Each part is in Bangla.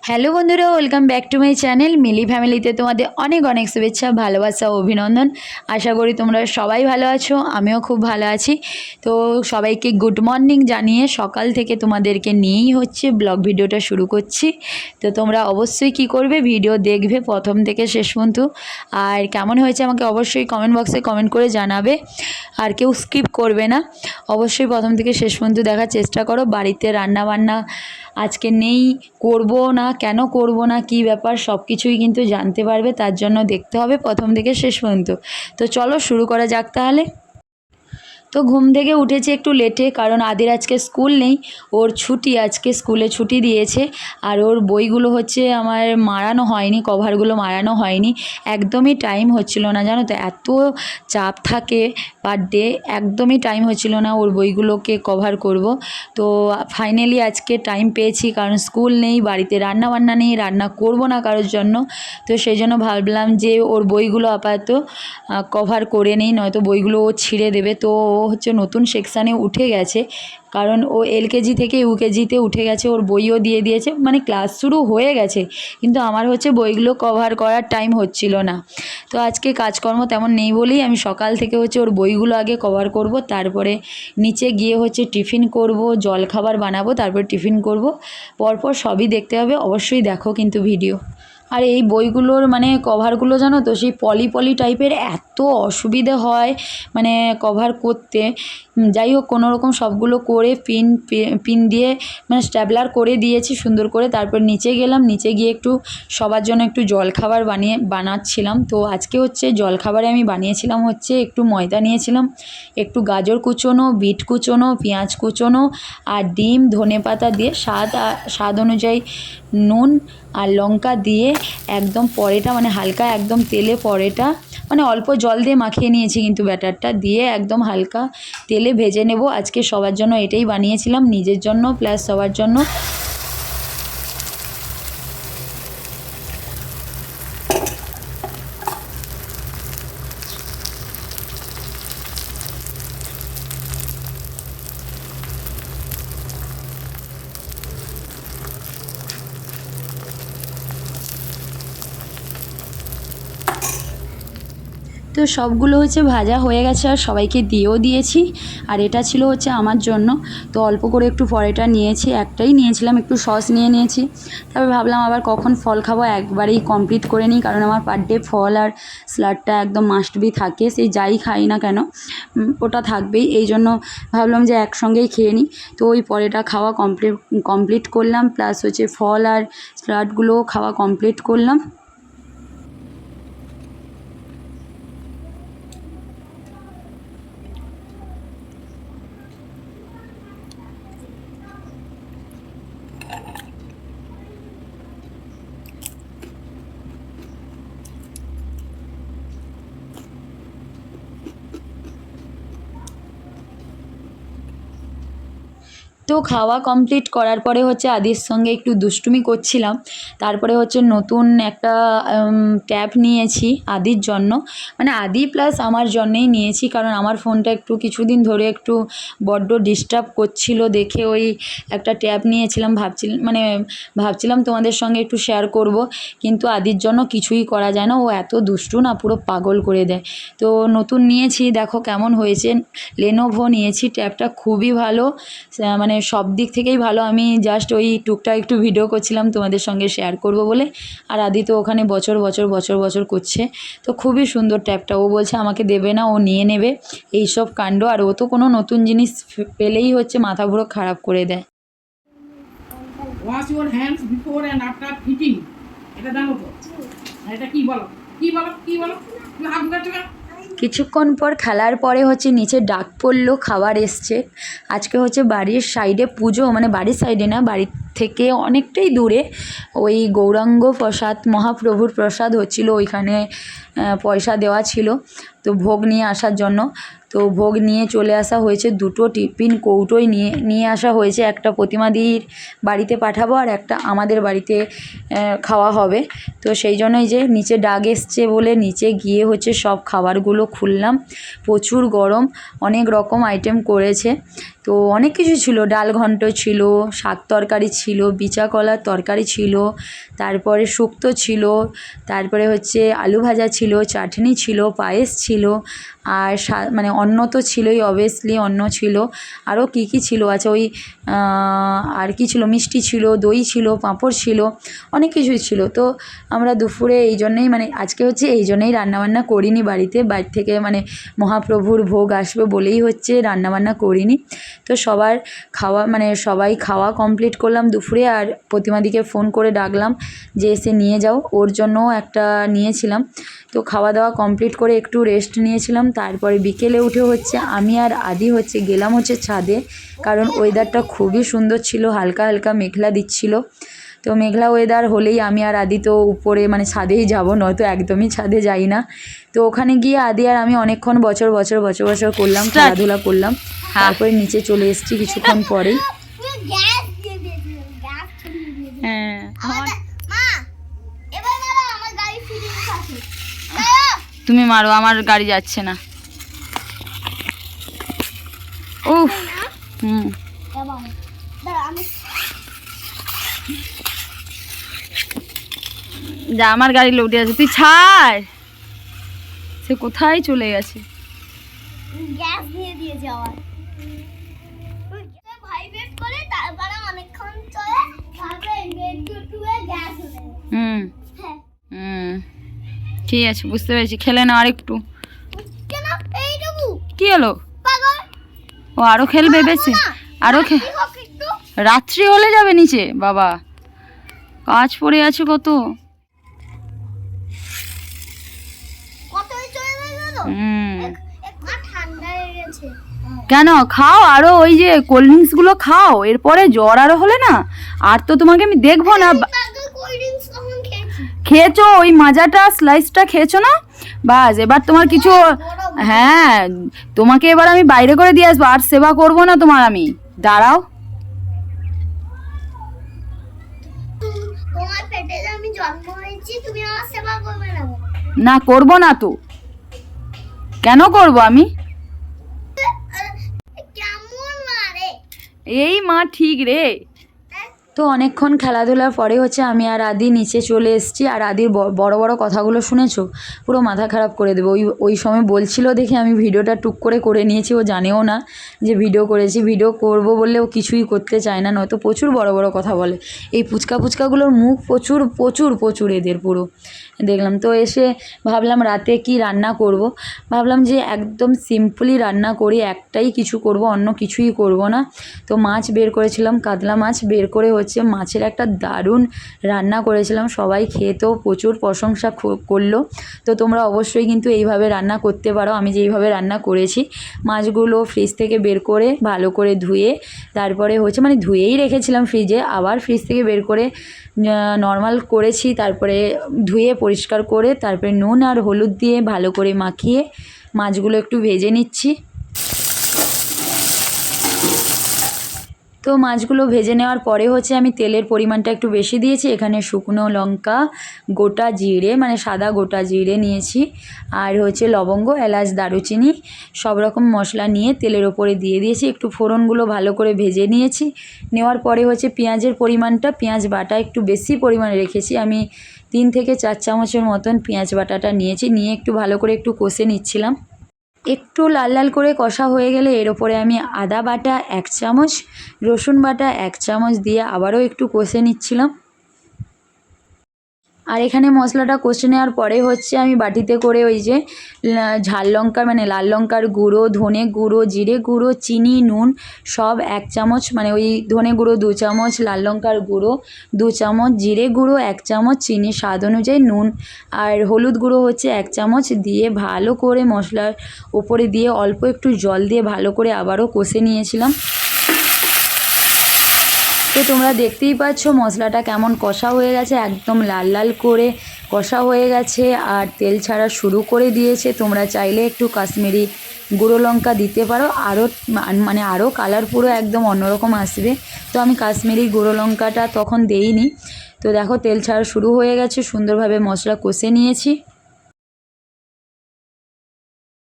হ্যালো বন্ধুরা, welcome back to my channel Mili ফ্যামিলিতে তোমাদের অনেক অনেক শুভেচ্ছা, ভালোবাসা ও অভিনন্দন। আশা করি তোমরা সবাই ভালো আছো, আমিও খুব ভালো আছি। তো সবাইকে গুড মর্নিং জানিয়ে সকাল থেকে তোমাদেরকে নিয়েই হচ্ছে ব্লগ ভিডিওটা শুরু করছি। তো তোমরা অবশ্যই কি করবে, ভিডিও দেখবে প্রথম থেকে শেষ পর্যন্ত। আর কেমন হয়েছে আমাকে অবশ্যই কমেন্ট বক্সে কমেন্ট করে জানাবে। আর কেউ স্কিপ করবে না, অবশ্যই প্রথম থেকে শেষ পর্যন্ত দেখার চেষ্টা করো। বাড়িতে রান্না বান্না আজকে নেই, করব না, কেন করব না, কি ব্যাপার সব কিছুই কিন্তু জানতে পারবে। তার জন্য দেখতে হবে প্রথম থেকে শেষ পর্যন্ত। তো চলো শুরু করা যাক তাহলে। তো ঘুম থেকে উঠেছি একটু লেটে, কারণ আদির আজকে স্কুল নেই, ওর ছুটি, আজকে স্কুলে ছুটি দিয়েছে। আর ওর বইগুলো হচ্ছে আমার মারানো হয়নি, কভারগুলো মারানো হয়নি, একদমই টাইম হচ্ছিল না, জানো তো এত চাপ থাকে পার ডে, একদমই টাইম হচ্ছিল না ওর বইগুলোকে কভার করব। তো ফাইনালি আজকে টাইম পেয়েছি, কারণ স্কুল নেই, বাড়িতে রান্না বান্না নেই, রান্না করব না কারোর জন্য। তো সেই জন্য ভাবলাম যে ওর বইগুলো আপাতত কভার করে নেই, নয়তো বইগুলো ও ছিঁড়ে দেবে। তো ও হচ্ছে নতুন সেকশানে উঠে গেছে, কারণ ও এলকেজি থেকে ইউকেজিতে উঠে গেছে, ওর বইও দিয়ে দিয়েছে, মানে ক্লাস শুরু হয়ে গেছে, কিন্তু আমার হচ্ছে বইগুলো কভার করার টাইম হচ্ছিল না। তো আজকে কাজকর্ম তেমন নেই বলেই আমি সকাল থেকে হচ্ছে ওর বইগুলো আগে কভার করব, তারপরে নিচে গিয়ে হচ্ছে টিফিন করব, জলখাবার বানাবো, তারপর টিফিন করব, পরপর সবই দেখতে হবে, অবশ্যই দেখো কিন্তু ভিডিও। আর এই বইগুলোর মানে কভারগুলো জানো তো সেই পলি পলি টাইপের, এত অসুবিধে হয় মানে কভার করতে। যাই হোক কোনো রকম সবগুলো করে পিন দিয়ে মানে স্ট্যাবলার করে দিয়েছি সুন্দর করে। তারপর নিচে গেলাম, নিচে গিয়ে একটু সবার জন্য একটু জলখাবার বানাচ্ছিলাম। তো আজকে হচ্ছে জলখাবারে আমি বানিয়েছিলাম হচ্ছে একটু ময়দা নিয়েছিলাম, একটু গাজর কুচোনো, বিট কুচোনো, পেঁয়াজ কুচোনো, আর ডিম, ধনেপাতা দিয়ে স্বাদ অনুযায়ী নুন আর লঙ্কা দিয়ে একদম পরেটা মানে হালকা একদম তেলে পরেটা মানে অল্প জল দিয়ে মাখিয়ে নিয়েছি, কিন্তু ব্যাটারটা দিয়ে একদম হালকা তেলে ভেজে নেব। আজকে সবার জন্য এটাই বানিয়েছিলাম, নিজের জন্য প্লাস সবার জন্য। তো সবগুলো হচ্ছে ভাজা হয়ে গেছে আর সবাইকে দিয়েও দিয়েছি। আর এটা ছিল হচ্ছে আমার জন্য, তো অল্প করে একটু পরেটা নিয়েছি, একটাই নিয়েছিলাম, একটু সস নিয়ে নিয়েছি। তারপর ভাবলাম আবার কখন ফল খাবো, একবারেই কমপ্লিট করে নিই, কারণ আমার পার ডে ফল আর স্যালাডটা একদম মাস্ট বি থাকে, সেই যাই খাই না কেন ওটা থাকবেই। এই জন্য ভাবলাম যে একসঙ্গেই খেয়ে নিই। তো ওই পরেটা খাওয়া কমপ্লিট করলাম, প্লাস হচ্ছে ফল আর স্যালাডগুলোও খাওয়া কমপ্লিট করলাম। তো খাওয়া কমপ্লিট করার পরে হচ্ছে আদির সঙ্গে একটু দুষ্টুমি করছিলাম। তারপরে হচ্ছে নতুন একটা ট্যাব নিয়েছি আদির জন্য, মানে আদি প্লাস আমার জন্যেই নিয়েছি, কারণ আমার ফোনটা একটু কিছুদিন ধরে একটু বড্ড ডিস্টার্ব করছিল দেখে ওই একটা ট্যাব নিয়েছিলাম। ভাবছিলাম তোমাদের সঙ্গে একটু শেয়ার করব, কিন্তু আদির জন্য কিছুই করা যায় না, ও এত দুষ্টু না, পুরো পাগল করে দেয়। তো নতুন নিয়েছি, দেখো কেমন হয়েছে। লেনোভো নিয়েছি, ট্যাবটা খুবই ভালো, মানে সব দিক থেকেই ভালো। আমি জাস্ট ওই টুকটাক একটু ভিডিও করছিলাম তোমাদের সঙ্গে শেয়ার করব বলে, আর আদি তো ওখানে বছর বছর বছর বছর করছে। তো খুবই সুন্দর ট্যাবটা, ও বলছে আমাকে দেবে না, ও নিয়ে নেবে, এই সব কাণ্ড। আর ও তো কোনো নতুন জিনিস পেলেই হচ্ছে মাথা পুরো খারাপ করে দেয়। Wash your hands before and after eating, এটা জানো তো? এটা কি বলো কি বলো কি বলো, তুমি হাত মুখে চোখে। কিছুক্ষণ পর খেলার পরে হচ্ছে নিচে ডাক পড়লো, খাবার এসছে। আজকে হচ্ছে বাড়ির সাইডে পুজো, মানে বাড়ির সাইডে না, বাড়ির থেকে অনেকটাই দূরে ওই গৌরাঙ্গ প্রসাদ মহাপ্রভুর প্রসাদ হচ্ছিল, ওইখানে পয়সা দেওয়া ছিল, তো ভোগ নিয়ে আসার জন্য। তো ভোগ নিয়ে চলে আসা হয়েছে, দুটো টিফিন কৌটোই নিয়ে আসা হয়েছে, একটা প্রতিমাদির বাড়িতে পাঠাবো আর একটা আমাদের বাড়িতে খাওয়া হবে। তো সেই জন্যই যে নিচে ডাক এসছে বলে নিচে গিয়ে হচ্ছে সব খাবারগুলো খুললাম। প্রচুর গরম, অনেক রকম আইটেম করেছে, তো অনেক কিছু ছিল, ডাল ঘন্ট ছিল, শাক তরকারি ছিল, বিচা কলার তরকারি ছিল, তারপরে শুক্তো ছিল, তারপরে হচ্ছে আলু ভাজা ছিল, চাটনি ছিল, পায়েস ছিল, আর মানে অন্ন তো ছিলই, অবভিয়াসলি অন্ন ছিল, আরও কী কী ছিল, আচ্ছা ওই আর কি ছিল, মিষ্টি ছিল, দই ছিল, পাঁপড় ছিল, অনেক কিছুই ছিল। তো আমরা দুপুরে এই জন্যেই মানে আজকে হচ্ছে এই জন্যেই রান্নাবান্না করিনি, বাড়ি থেকে মানে মহাপ্রভুর ভোগ আসবে বলেই হচ্ছে রান্নাবান্না করিনি। তো সবাই খাওয়া কমপ্লিট করলাম দুপুরে, আর প্রতিমাদিকে ফোন করে ডাকলাম যে এসে নিয়ে যাও, ওর জন্যও একটা নিয়েছিলাম। তো খাওয়া দাওয়া কমপ্লিট করে একটু রেস্ট নিয়েছিলাম, তারপরে বিকেলে উঠে হচ্ছে আমি আর আদি হচ্ছে গেলাম হচ্ছে ছাদে, কারণ ওয়েদারটা খুবই সুন্দর ছিল, হালকা হালকা মেঘলা দিচ্ছিল। তো মেঘলা ওয়েদার হলেই আমি আর আদি তো উপরে মানে ছাদেই যাব, নয়তো একদমই ছাদে যাই না। তো ওখানে গিয়ে আদি আর আমি অনেকক্ষণ বছর করলাম, খেলাধুলা করলাম, তারপরে নিচে চলে এসেছি কিছুক্ষণ পরেই। হ্যাঁ তুমি মারো, আমার গাড়ি যাচ্ছে না। উফ যা, আমার গাড়ি লুটে আছে, তুই ছাড়, সে কোথায় চলে গেছে। গ্যাস দিয়ে দিয়েছে আবার ভাইব্রেট করে, তারপরে অনেকক্ষণ চলে, তারপরে ইউটিউবে গ্যাস হয়ে হ্যাঁ ঠিক আছে, বুঝতে পেরেছি, খেলে নাও আর একটু। কেন এইটুকু কি হলো, পাগল? ও আরো খেলবে বেশি, আরো রাত্রি হলে যাবে নিচে, বাবা কাজ পড়ে আছে কত। কতই চলে গেল, ঠান্ডা হয়ে গেছে। কেন খাও আরো, ওই যে কোল্ড ড্রিঙ্কস গুলো খাও, এরপরে জ্বর আরো হলে না, আর তো তোমাকে আমি দেখবো না। খেয়েছো ওই মাজাটা স্লাইসটা খেয়েছো না, বাস এবার তোমার কিছু, হ্যাঁ তোমাকে এবার আমি বাইরে করে দিয়ে আসবো, আর সেবা করবো না তোমার আমি, দাঁড়াও। তোমার পেটে যে আমি জন্ম হয়েছি, তুমি আমার সেবা করবে না? না করবো না তো, কেন করবো আমি? কেমন মারে এই মা ঠিক রে। তো অনেকক্ষণ খেলাধুলার পরে হচ্ছে আমি আর আদি নিচে চলে এসেছি, আর আদির বড় বড় কথাগুলো শুনেছো, পুরো মাথা খারাপ করে দেবো। ওই সময় বলছিল দেখে আমি ভিডিওটা টুক করে নিয়েছি, ও জানেও না যে ভিডিও করেছি, ভিডিও করব বললে ও কিছুই করতে চায় না, নয়তো প্রচুর বড় বড় কথা বলে। এই ফুচকাগুলোর মুখ প্রচুর এদের পুরো দেখলাম। তো এসে ভাবলাম রাতে কি রান্না করব, ভাবলাম যে একদম সিম্পলি রান্না করি, একটাই কিছু করব, অন্য কিছুই করব না। তো মাছ বের করেছিলাম, কাতলা মাছ বের করে হচ্ছে মাছের একটা দারুণ রান্না করেছিলাম, সবাই খেতেও প্রচুর প্রশংসা করলো। তো তোমরা অবশ্যই কিন্তু এইভাবে রান্না করতে পারো, আমি যেইভাবে রান্না করেছি। মাছগুলো ফ্রিজ থেকে বের করে ভালো করে ধুয়ে, তারপরে হচ্ছে মানে ধুয়েই রেখেছিলাম ফ্রিজে, আবার ফ্রিজ থেকে বের করে নর্মাল করেছি, তারপরে ধুয়ে পরিষ্কার করে, তারপরে নুন আর হলুদ দিয়ে ভালো করে মাখিয়ে মাছগুলো একটু ভেজে নিচ্ছি। তো মাছগুলো ভেজে নেওয়ার পরে হচ্ছে আমি তেলের পরিমাণটা একটু বেশি দিয়েছি, এখানে শুকনো লঙ্কা, গোটা জিরে মানে সাদা গোটা জিরে নিয়েছি, আর হচ্ছে লবঙ্গ, এলাচ, দারুচিনি সব রকম মশলা নিয়ে তেলের ওপরে দিয়ে দিয়েছি, একটু ফোড়নগুলো ভালো করে ভেজে নিয়েছি। নেওয়ার পরে হচ্ছে পেঁয়াজের পরিমাণটা, পেঁয়াজ বাটা একটু বেশি পরিমাণে রেখেছি, আমি 3 থেকে 4 চামচের মতন পেঁয়াজ বাটাটা নিয়েছি, নিয়ে একটু ভালো করে একটু কষে নিচ্ছিলাম। একটু লাল লাল করে কষা হয়ে গেলে এর ওপরে আমি আদা বাটা 1 চামচ, রসুন বাটা 1 চামচ দিয়ে আবারও একটু কষে নিচ্ছিলাম। আর এখানে মশলাটা কষে নেওয়ার পরে হচ্ছে আমি বাটিতে করে ওই যে ঝাল লঙ্কা মানে লাল লঙ্কার গুঁড়ো, ধনে গুঁড়ো, জিরে গুঁড়ো, চিনি, নুন সব 1 চামচ, মানে ওই ধনে গুঁড়ো 2 চামচ, লাল লঙ্কার গুঁড়ো 2 চামচ, জিরে গুঁড়ো 1 চামচ, চিনি স্বাদ অনুযায়ী, নুন আর হলুদ গুঁড়ো হচ্ছে 1 চামচ দিয়ে ভালো করে মশলার উপরে দিয়ে অল্প একটু জল দিয়ে ভালো করে আবারও কষে নিয়েছিলাম। তো তোমরা দেখতেই পাচ্ছ মশলাটা কেমন কষা হয়ে গেছে, একদম লাল লাল করে কষা হয়ে গেছে আর তেল ছাড়া শুরু করে দিয়েছে। তোমরা চাইলে একটু কাশ্মীরি গুঁড়ো লঙ্কা দিতে পারো, আরও মানে আরও কালার পুরো একদম অন্যরকম আসবে। তো আমি কাশ্মীরি গুঁড়ো লঙ্কাটা তখন দেইনি। তো দেখো তেল ছাড়া শুরু হয়ে গেছে, সুন্দরভাবে মশলা কষে নিয়েছি।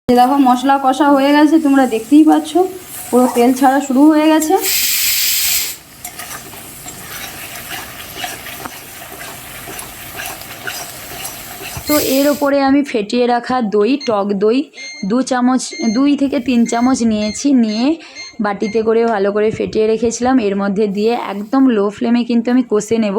দেখো মশলা কষা হয়ে গেছে, তোমরা দেখতেই পাচ্ছ পুরো তেল ছাড়া শুরু হয়ে গেছে। তো এর ওপরে আমি ফেটিয়ে রাখা দই, টক দই 2 থেকে 3 চামচ নিয়েছি, নিয়ে বাটিতে করে ভালো করে ফেটিয়ে রেখেছিলাম। এর মধ্যে দিয়ে একদম লো ফ্লেমে কিন্তু আমি কষে নেব।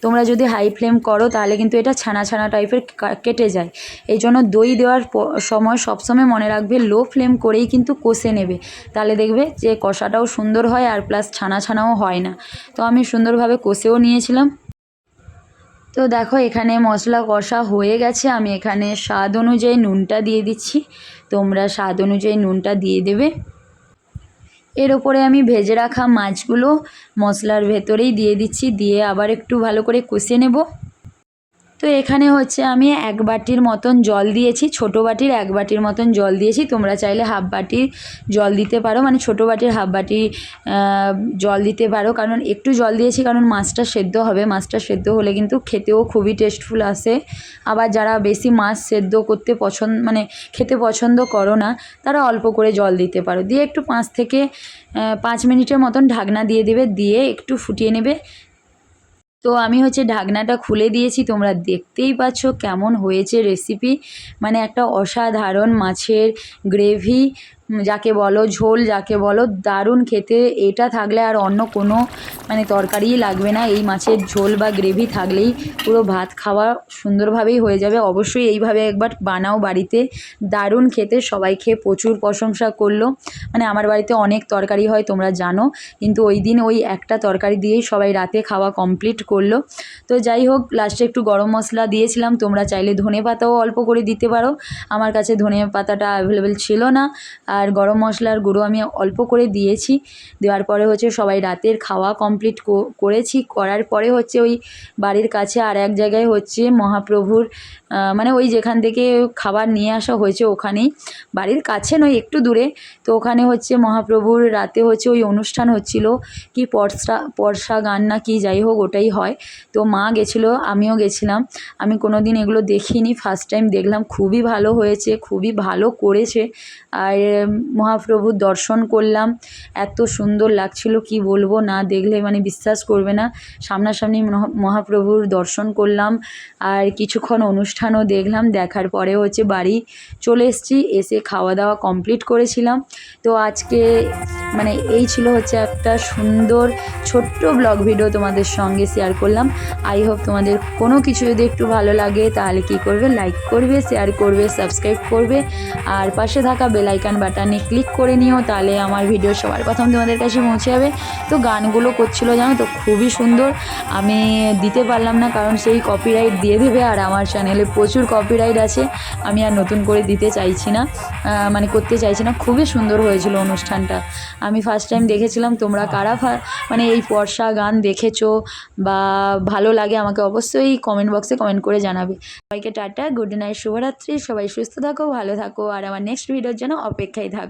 তোমরা যদি হাই ফ্লেম করো তাহলে কিন্তু এটা ছানা ছানা টাইপের কেটে যায়। এই জন্য দই দেওয়ার সময় সবসময় মনে রাখবে লো ফ্লেম করেই কিন্তু কষে নেবে, তাহলে দেখবে যে কষাটাও সুন্দর হয় আর প্লাস ছানা ছানাও হয় না। তো আমি সুন্দরভাবে কষেও নিয়েছিলাম। তো দেখো এখানে মশলা কষা হয়ে গেছে, আমি এখানে স্বাদ অনুযায়ী নুনটা দিয়ে দিচ্ছি। তোমরা স্বাদ অনুযায়ী নুনটা দিয়ে দেবে। এর ওপরে আমি ভেজে রাখা মাছগুলো মশলার ভেতরেই দিয়ে দিচ্ছি, দিয়ে আবার একটু ভালো করে কষিয়ে নেব। তো এখানে হচ্ছে আমি 1 বাটির মতন জল দিয়েছি, ছোটো বাটির 1 বাটির মতন জল দিয়েছি। তোমরা চাইলে হাফ বাটির জল দিতে পারো, মানে ছোটো বাটির হাফ বাটি জল দিতে পারো। কারণ একটু জল দিয়েছি কারণ মাছটা সেদ্ধ হবে, মাছটা সেদ্ধ হলে কিন্তু খেতেও খুবই টেস্টফুল আসে। আবার যারা বেশি মাছ সেদ্ধ করতে খেতে পছন্দ করো না, তারা অল্প করে জল দিতে পারো। দিয়ে একটু 5 থেকে 5 মিনিটের মতন ঢাকনা দিয়ে দেবে, দিয়ে একটু ফুটিয়ে নেবে। তো আমি হচ্ছে ঢাকনাটা খুলে দিয়েছি, তোমরা দেখতেই পাচ্ছ কেমন হয়েছে রেসিপি। মানে একটা অসাধারণ মাছের গ্রেভি যাকে বলো, ঝোল যাকে বলো, দারুণ খেতে। এটা থাকলে আর অন্য কোনো তরকারিই লাগবে না। এই মাছের ঝোল বা গ্রেভি থাকলেই পুরো ভাত খাওয়া সুন্দরভাবেই হয়ে যাবে। অবশ্যই এইভাবে একবার বানাও বাড়িতে, দারুণ খেতে। সবাই খেয়ে প্রচুর প্রশংসা করলো। আমার বাড়িতে অনেক তরকারি হয় তোমরা জানো, কিন্তু ওই দিন ওই একটা তরকারি দিয়েই সবাই রাতে খাওয়া কমপ্লিট করলো। তো যাই হোক, লাস্টে একটু গরম মশলা দিয়েছিলাম। তোমরা চাইলে ধনে পাতাও অল্প করে দিতে পারো, আমার কাছে ধনে পাতাটা অ্যাভেলেবেল ছিল না। আর গরম মশলার গুঁড়ো আমি অল্প করে দিয়েছি। দেওয়ার পরে হচ্ছে সবাই রাতের খাওয়া কমপ্লিট করেছি। করার পরে হচ্ছে ওই বাড়ির কাছে আর এক জায়গায় হচ্ছে মহাপ্রভুর ওই যেখান থেকে খাবার নিয়ে আসা হয়েছে ওখানেই, বাড়ির কাছে নয় একটু দূরে। তো ওখানে হচ্ছে মহাপ্রভুর রাতে হচ্ছে ওই অনুষ্ঠান হচ্ছিল, কি পরশা গান না কি, যাই হোক ওটাই হয়। তো মা গেছিলো, আমিও গেছিলাম। আমি কোনো দিন এগুলো দেখিনি, ফার্স্ট টাইম দেখলাম। খুবই ভালো হয়েছে, খুবই ভালো করেছে। আর মহাপ্রভুর দর্শন করলাম, এত সুন্দর লাগছিল কি বলবো, না দেখলে বিশ্বাস করবে না। সামনাসামনি মহাপ্রভুর দর্শন করলাম আর কিছুক্ষণ অনুষ্ঠানও দেখলাম। দেখার পরে হচ্ছে বাড়ি চলে এসেছি, এসে খাওয়া দাওয়া কমপ্লিট করেছিলাম। তো আজকে এই ছিল হচ্ছে একটা সুন্দর ছোট্ট ব্লগ ভিডিও তোমাদের সঙ্গে শেয়ার করলাম। আই হোপ তোমাদের কোনো কিছু যদি একটু ভালো লাগে তাহলে কি করবে, লাইক করবে, শেয়ার করবে, সাবস্ক্রাইব করবে, আর পাশে থাকা বেল আইকন বাটনে ক্লিক করে নিও, তাহলে আমার ভিডিও সবার প্রথম তোমাদের কাছে পৌঁছে যাবে। তো গানগুলো করছিল জানো তো, খুবই সুন্দর। আমি দিতে পারলাম না কারণ সেই কপিরাইট দিয়ে দেবে, আর আমার চ্যানেলে প্রচুর কপিরাইট আছে। আমি আর নতুন করে দিতে চাইছি না, করতে চাইছি না। খুবই সুন্দর হয়েছিল অনুষ্ঠানটা, আমি ফার্স্ট টাইম দেখেছিলাম। তোমরা কারা এই বর্ষা গান দেখেছো বা ভালো লাগে আমাকে অবশ্যই কমেন্ট বক্সে কমেন্ট করে জানাবে। সবাইকে টাটা, গুড নাইট, শুভরাত্রি। সবাই সুস্থ থাকো, ভালো থাকো, আর আমার নেক্সট ভিডিওর জন্য অপেক্ষায় থাকো।